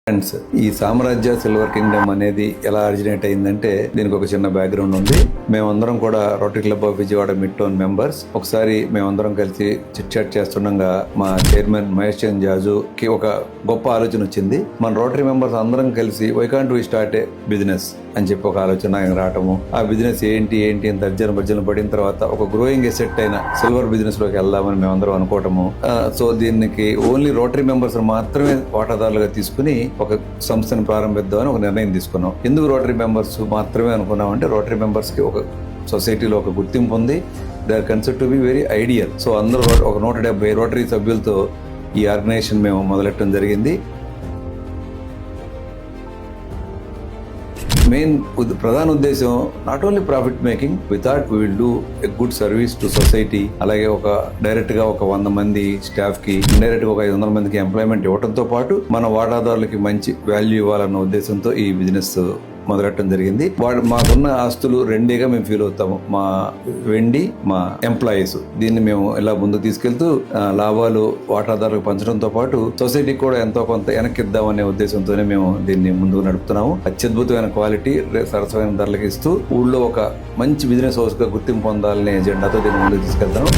Friends, ఈ సామ్రాజ్య silver Kingdom అనేది ఎలా ఆరిజినేట్ అయిందంటే దీనికి ఒక చిన్న బ్యాక్గ్రౌండ్ ఉంది. మేమందరం కూడా rotary club of Vijayawada mid town members. ఒకసారి మేమందరం కలిసి చిట్ చాట్ చేస్తుండగా మా చైర్మన్ మహేష్ చంద్ జాజు కి ఒక గొప్ప ఆలోచన వచ్చింది. మన రోటరీ మెంబర్స్ అందరం కలిసి why can't we start a business అని చెప్పి ఒక ఆలోచన ఆయన రావటము. ఆ బిజినెస్ ఏంటి అని తర్జన పడిన తర్వాత ఒక గ్రోయింగ్ ఎసెట్ అయిన సిల్వర్ బిజినెస్ లోకి వెళ్దామని మేమందరం అనుకోవటము. సో దీనికి ఓన్లీ రోటరీ మెంబర్స్ మాత్రమే వాటాదారులుగా తీసుకుని ఒక సంస్థను ప్రారంభిద్దామని ఒక నిర్ణయం తీసుకున్నాం. ఎందుకు రోటరీ మెంబర్స్ మాత్రమే అనుకున్నాం అంటే రోటరీ మెంబర్స్ కి ఒక సొసైటీలో ఒక గుర్తింపు ఉంది. They are considered to be very ideal. So అందరూ ఒక 170 రోటరీ సభ్యులతో ఈ ఆర్గనైజేషన్ మేము మొదలెట్టడం జరిగింది. మెయిన్ ప్రధాన ఉద్దేశం not only profit making, we thought we will do a good service to society. అలాగే ఒక డైరెక్ట్ గా ఒక 100 మంది స్టాఫ్ కి, ఇండైరెక్ట్ గా ఒక 500 మందికి ఎంప్లాయ్మెంట్ ఇవ్వడంతో పాటు మన వాటాదారులకి మంచి వాల్యూ ఇవ్వాలన్న ఉద్దేశంతో ఈ బిజినెస్ మొదలెట్టడం జరిగింది. మాకున్న ఆస్తులు రెండేగా మేము ఫీల్ అవుతాము, మా వెండి, మా ఎంప్లాయీస్. దీన్ని మేము ఇలా ముందుకు తీసుకెళ్తూ లాభాలు వాటాదారులకు పంచడంతో పాటు సొసైటీకి కూడా ఎంతో కొంత వెనక్కిద్దామనే ఉద్దేశంతోనే మేము దీన్ని ముందుకు నడుపుతున్నాము. అత్యద్భుతమైన క్వాలిటీ, సరసమైన ధరలకు ఇస్తూ ఊళ్ళో ఒక మంచి బిజినెస్ హౌస్ గా గుర్తింపు పొందాలనే ఎజెండాతో దీన్ని ముందుకు తీసుకెళ్తాము.